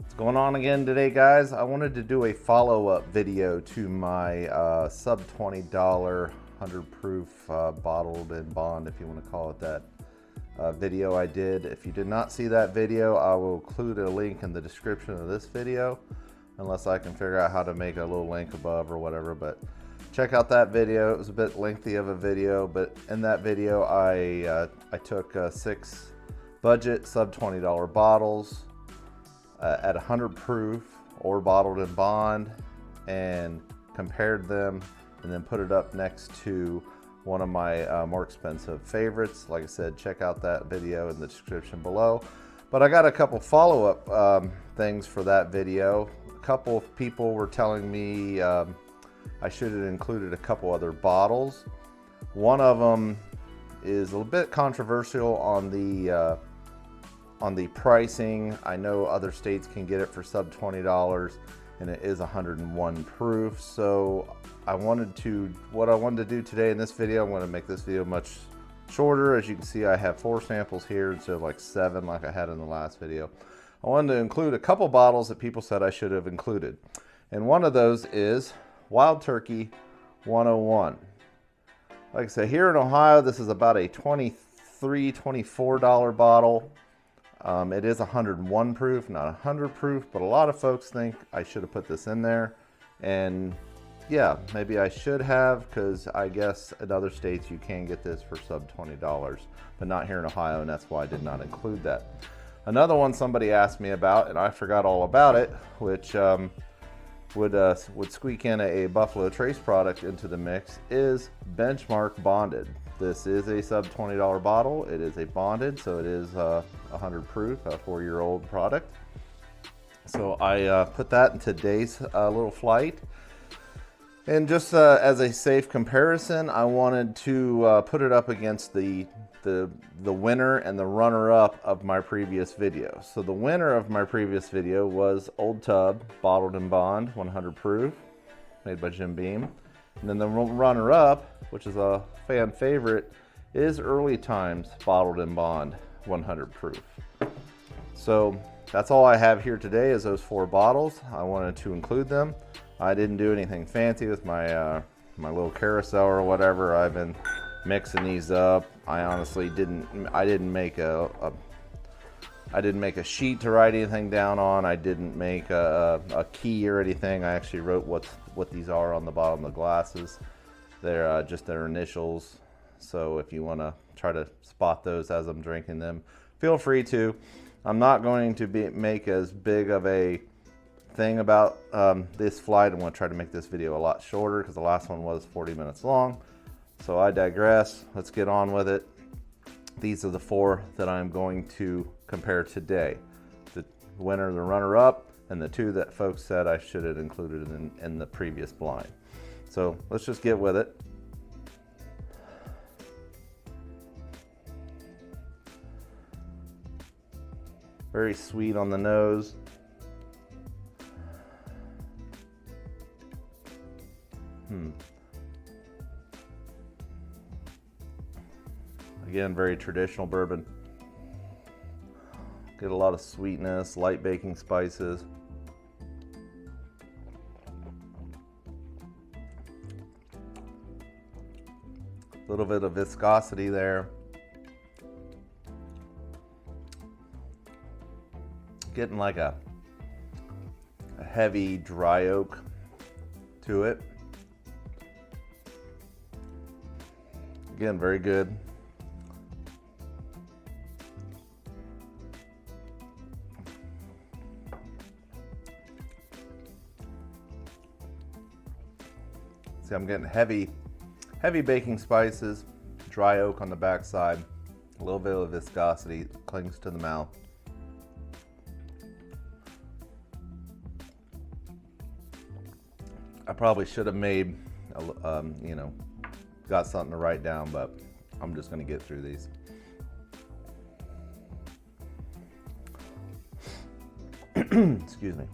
What's going on again today, guys? I wanted to do a follow-up video to my sub $20 100 proof bottled in bond, if you want to call it that, video I did. If you did not see that video, I will include a link in the description of this video, unless I can figure out how to make a little link above or whatever. But check out that video. It was a bit lengthy of a video, but in that video I took 6 budget sub $20 bottles at 100 proof or bottled in bond and compared them, and then put it up next to one of my more expensive favorites. Like I said, check out that video in the description below. But I got a couple follow-up things for that video. A couple of people were telling me I should have included a couple other bottles. One of them is a little bit controversial on the pricing. I know other states can get it for sub $20, and it is 101 proof. So what I wanted to do today in this video, I'm going to make this video much shorter. As you can see, I have 4 samples here instead of like 7 like I had in the last video. I wanted to include a couple bottles that people said I should have included, and one of those is Wild Turkey 101. Like I said, here in Ohio, this is about a $23, $24 bottle. It is 101 proof, not 100 proof, but a lot of folks think I should have put this in there. And yeah, maybe I should have, because I guess in other states you can get this for sub $20, but not here in Ohio, and that's why I did not include that. Another one somebody asked me about, and I forgot all about it, which would squeak in a Buffalo Trace product into the mix, is Benchmark Bonded. This is a sub $20 bottle. It is a bonded, so it is 100 proof, a 4-year-old product. So I put that in today's little flight. And just as a safe comparison, I wanted to put it up against the winner and the runner-up of my previous video. So the winner of my previous video was Old Tub Bottled in Bond 100 proof, made by Jim Beam. And then the runner-up, which is a fan favorite, is Early Times Bottled in Bond 100 proof. So that's all I have here today, is those 4 bottles. I wanted to include them. I didn't do anything fancy with my my little carousel or whatever. I've been mixing these up. I honestly didn't make a sheet to write anything down on. I didn't make a key or anything. I actually wrote what these are on the bottom of the glasses. They're just their initials. So if you want to try to spot those as I'm drinking them, feel free to. I'm not going to make as big of a thing about this flight. I'm going to try to make this video a lot shorter, because the last one was 40 minutes long. So I digress. Let's get on with it. These are the 4 that I'm going to compare today. The winner, the runner-up, and the 2 that folks said I should have included in the previous blind. So let's just get with it. Very sweet on the nose. Again, very traditional bourbon. Get a lot of sweetness, light baking spices. A little bit of viscosity there. Getting like a heavy dry oak to it. Again, very good. See, I'm getting heavy baking spices, dry oak on the backside, a little bit of viscosity, clings to the mouth. I probably should have made, got something to write down, but I'm just going to get through these. Excuse me.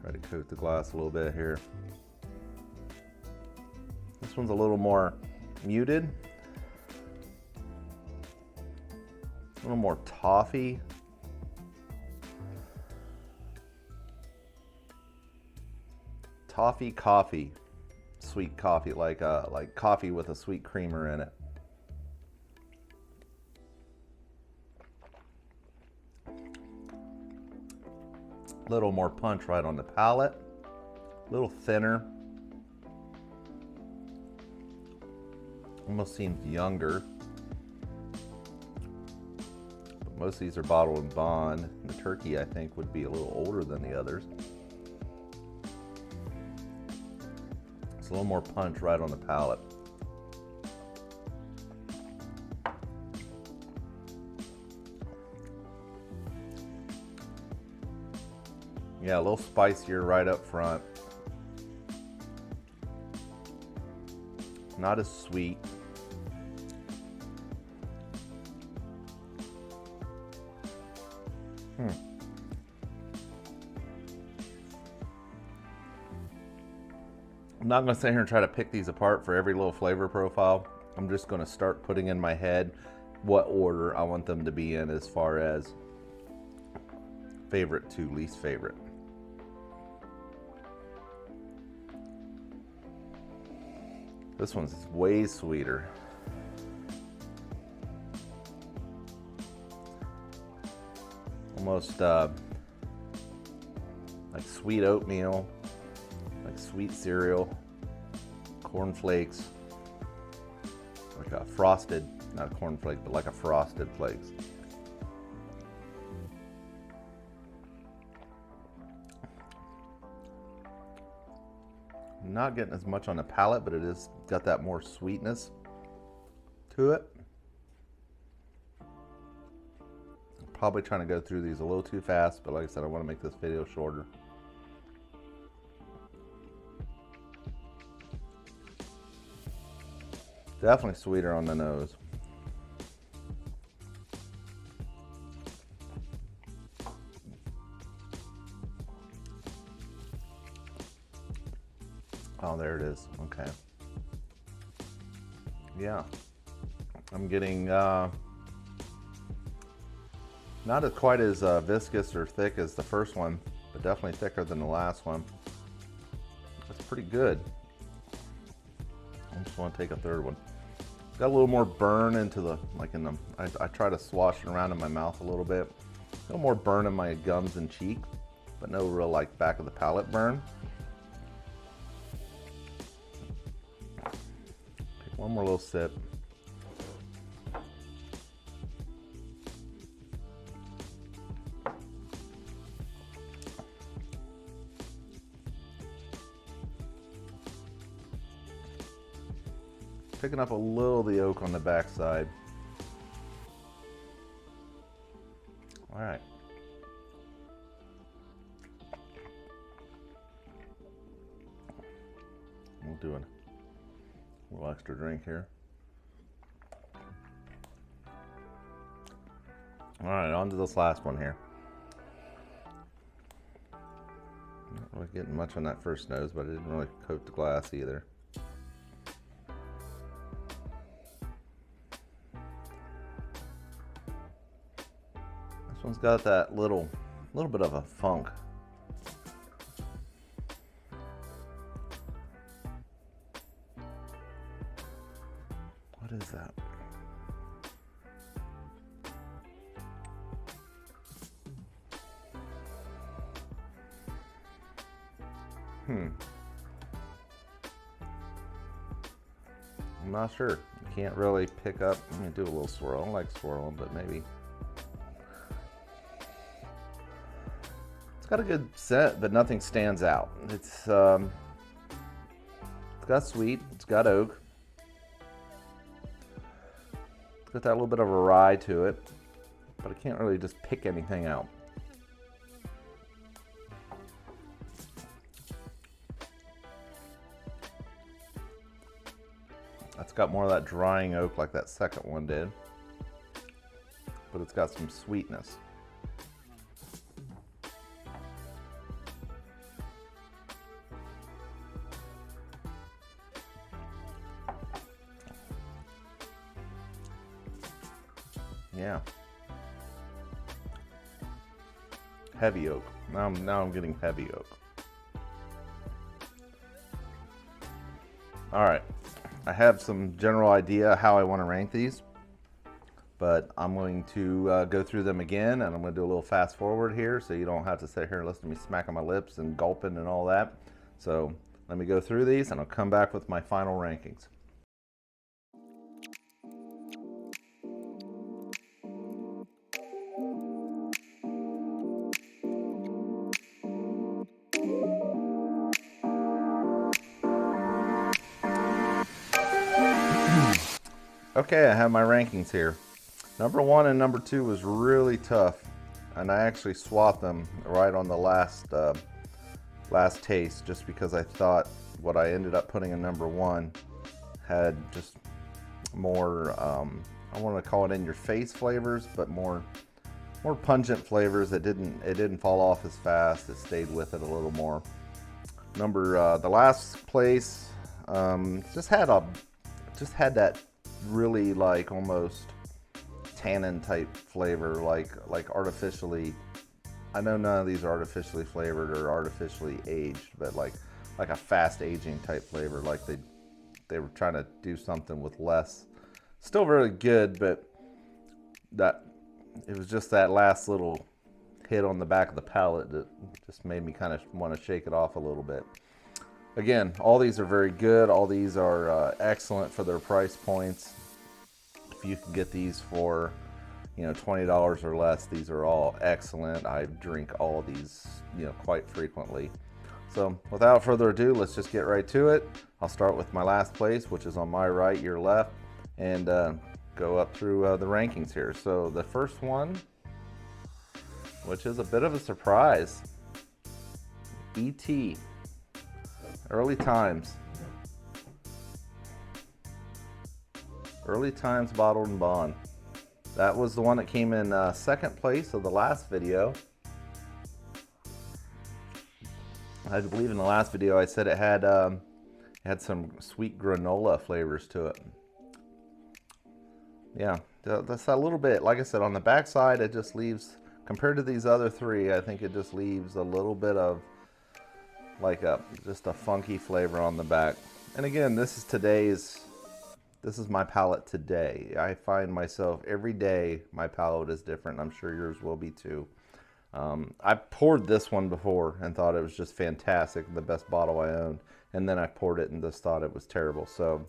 Try to coat the glass a little bit here. This one's a little more muted. little more toffee. Toffee coffee, sweet coffee, like coffee with a sweet creamer in it. A little more punch right on the palate, a little thinner. Almost seems younger. But most of these are bottled in bond. The turkey, I think, would be a little older than the others. It's a little more punch right on the palate. Yeah, a little spicier right up front. Not as sweet. I'm not going to sit here and try to pick these apart for every little flavor profile. I'm just going to start putting in my head what order I want them to be in as far as favorite to least favorite. This one's way sweeter. Almost like sweet oatmeal, like sweet cereal, cornflakes, like a frosted, not a cornflake, but like a frosted flakes. Not getting as much on the palate, but it is got that more sweetness to it. Probably trying to go through these a little too fast, but like I said, I want to make this video shorter. Definitely sweeter on the nose. Oh, there it is. Okay. Yeah. I'm getting not as quite as viscous or thick as the first one, but definitely thicker than the last one. That's pretty good. I just want to take a third one. Got a little more burn into the, like in the, I try to swash it around in my mouth a little bit. A little more burn in my gums and cheek, but no real like back of the palate burn. Take one more little sip. Picking up a little of the oak on the back side. All right. We'll do a little extra drink here. All right, on to this last one here. Not really getting much on that first nose, but I didn't really coat the glass either. This one's got that little bit of a funk. What is that? I'm not sure. You can't really pick up. Let me do a little swirl. I don't like swirling, but maybe. It's got a good scent, but nothing stands out. It's got sweet. It's got oak. It's got that little bit of a rye to it, but I can't really just pick anything out. It's got more of that drying oak like that second one did, but it's got some sweetness. Yeah. heavy oak. Now I'm getting heavy oak. All right, I have some general idea how I want to rank these, but I'm going to go through them again, and I'm going to do a little fast forward here so you don't have to sit here and listen to me smacking my lips and gulping and all that. So let me go through these and I'll come back with my final rankings. Okay, I have my rankings here. Number 1 and number 2 was really tough, and I actually swapped them right on the last taste, just because I thought what I ended up putting in number 1 had just more, I want to call it in your face flavors, but more pungent flavors. It didn't fall off as fast. It stayed with it a little more. The last place just had that really like almost tannin type flavor, like artificially. I know none of these are artificially flavored or artificially aged, but like a fast aging type flavor, like they were trying to do something with less. Still very good, but that it was just that last little hit on the back of the palate that just made me kind of want to shake it off a little bit. Again, all these are very good. All these are excellent for their price points. If you can get these for, $20 or less, these are all excellent. I drink all of these, quite frequently. So without further ado, let's just get right to it. I'll start with my last place, which is on my right, your left, and go up through the rankings here. So the first one, which is a bit of a surprise, E.T. Early Times Bottled and Bond. That was the one that came in second place of the last video. I believe in the last video I said it had some sweet granola flavors to it. Yeah, that's a little bit, like I said, on the back side it just leaves, compared to these other three, I think it just leaves a little bit of like just a funky flavor on the back. And again, this is my palate today. I find myself every day, my palate is different. I'm sure yours will be too. I poured this one before and thought it was just fantastic, the best bottle I owned, and then I poured it and just thought it was terrible. So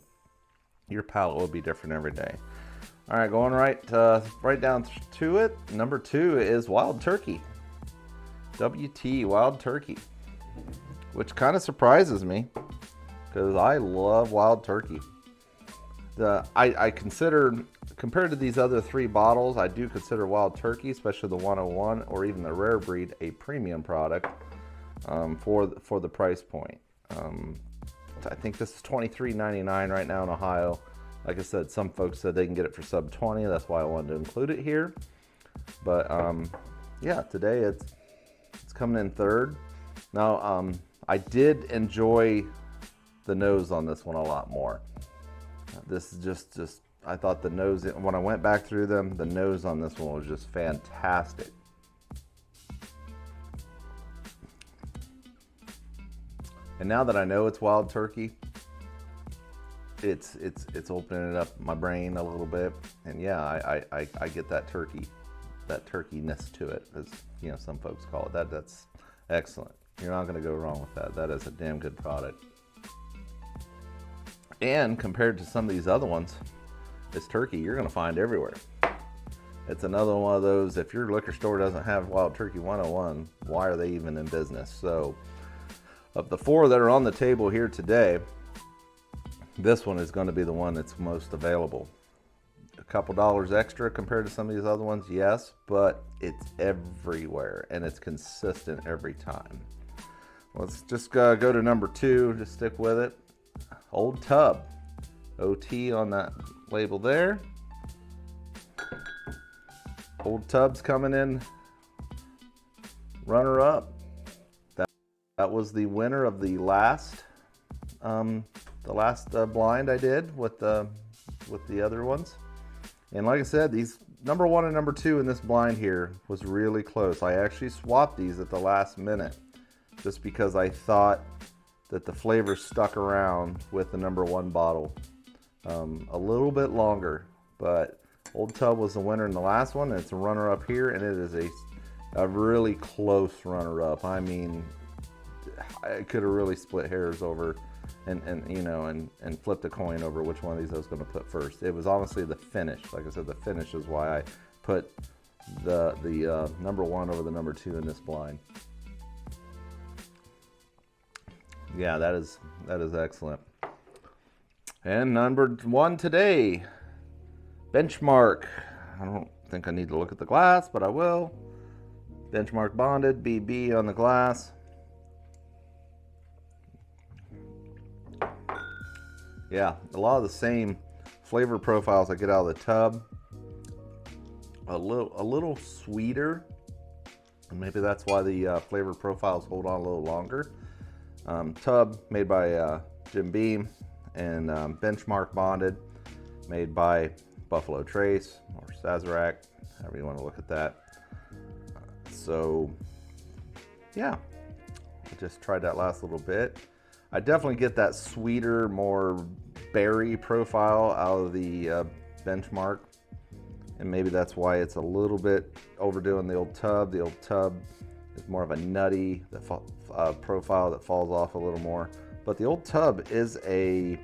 your palate will be different every day. All right, going right down to it. Number 2 is Wild Turkey. WT Wild Turkey, which kind of surprises me because I love Wild Turkey. I consider, compared to these other 3 bottles, I do consider Wild Turkey, especially the 101 or even the Rare Breed, a premium product for the price point. I think this is $23.99 right now in Ohio. Like I said, some folks said they can get it for sub 20. That's why I wanted to include it here. But yeah, today it's coming in third. Now I did enjoy the nose on this one a lot more. This is just I thought the nose, when I went back through them, the nose on this one was just fantastic. And now that I know it's Wild Turkey, it's opening up my brain a little bit. And yeah, I get that turkeyness to it, as some folks call it. That's excellent. You're not going to go wrong with that. That is a damn good product. And compared to some of these other ones, this turkey you're going to find everywhere. It's another one of those, if your liquor store doesn't have Wild Turkey 101, why are they even in business? So of the 4 that are on the table here today, this one is going to be the one that's most available. A couple dollars extra compared to some of these other ones, yes, but it's everywhere and it's consistent every time. Let's just go to number 2, just stick with it. Old Tub, OT on that label there. Old Tub's coming in runner up. That was the winner of the last blind I did with the other ones, And like I said, these number 1 and number 2 in this blind here was really close. I actually swapped these at the last minute just because I thought that the flavor stuck around with the number 1 bottle a little bit longer. But Old Tub was the winner in the last one, and it's a runner-up here, and it is a really close runner-up. I mean, I could have really split hairs over and flipped a coin over which one of these I was going to put first. It was honestly the finish. Like I said, the finish is why I put the number 1 over the number 2 in this blind. Yeah, that is excellent. And number 1 today, Benchmark. I don't think I need to look at the glass, but I will. Benchmark bonded, BB on the glass. Yeah, a lot of the same flavor profiles I get out of the tub. A little sweeter, and maybe that's why the flavor profiles hold on a little longer. Tub made by Jim Beam, and Benchmark bonded, made by Buffalo Trace or Sazerac, however you want to look at that. So yeah, I just tried that last little bit. I definitely get that sweeter, more berry profile out of the Benchmark, and maybe that's why it's a little bit overdoing the Old Tub. The Old Tub is more of a nutty profile that falls off a little more, but the Old Tub is a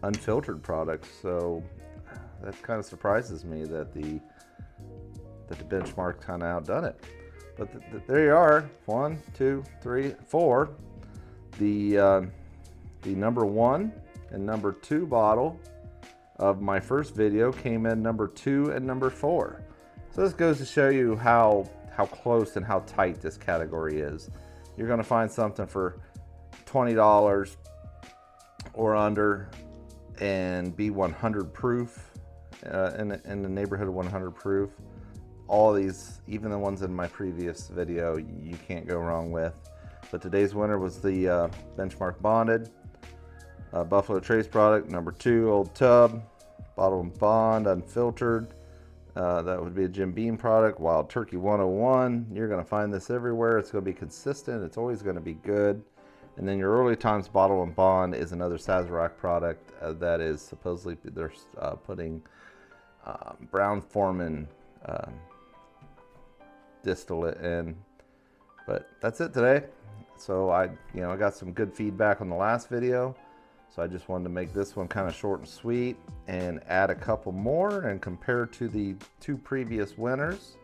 unfiltered product, so that kind of surprises me that the Benchmark kind of outdone it. But there you are, 1, 2, 3, 4. The number 1 and number 2 bottle of my first video came in number 2 and number 4. So this goes to show you how close and how tight this category is. You're going to find something for $20 or under and be 100 proof, in the neighborhood of 100 proof. All these, even the ones in my previous video, you can't go wrong with. But today's winner was the Benchmark bonded Buffalo Trace product, number 2, Old Tub, bottle and bond, unfiltered. That would be a Jim Beam product. Wild Turkey 101. You're going to find this everywhere. It's going to be consistent. It's always going to be good. And then your Early Times bottle and bond is another Sazerac product that is supposedly they're putting Brown-Forman distillate in. But that's it today. So I got some good feedback on the last video, so I just wanted to make this one kind of short and sweet and add a couple more and compare to the 2 previous winners.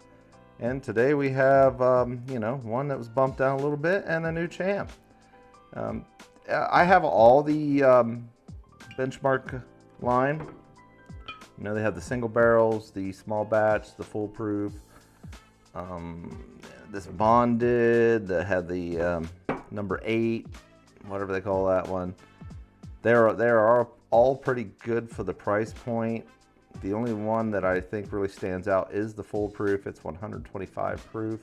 And today we have one that was bumped down a little bit and a new champ. I have all the Benchmark line. They have the single barrels, the small batch, the full proof. This bonded that had the number 8, whatever they call that one. They are all pretty good for the price point. The only one that I think really stands out is the full proof. It's 125 proof.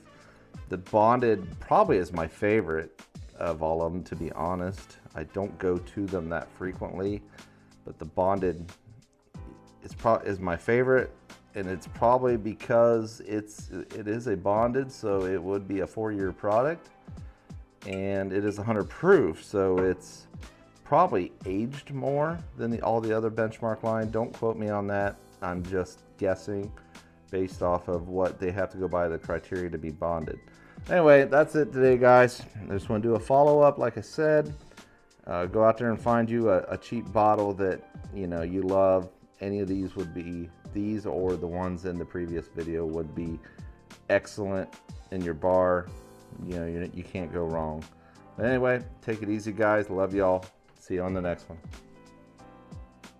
The bonded probably is my favorite of all of them, to be honest. I don't go to them that frequently, but the bonded is my favorite. And it's probably because it is a bonded, so it would be a 4-year product, and it is 100 proof, so it's probably aged more than all the other Benchmark line. Don't quote me on that. I'm just guessing based off of what they have to go by the criteria to be bonded. Anyway, that's it today, guys. I just want to do a follow-up, like I said. Go out there and find you a cheap bottle that you love. Any of these would be, these or the ones in the previous video would be excellent in your bar. You can't go wrong. But anyway, take it easy, guys. Love y'all. See you on the next one.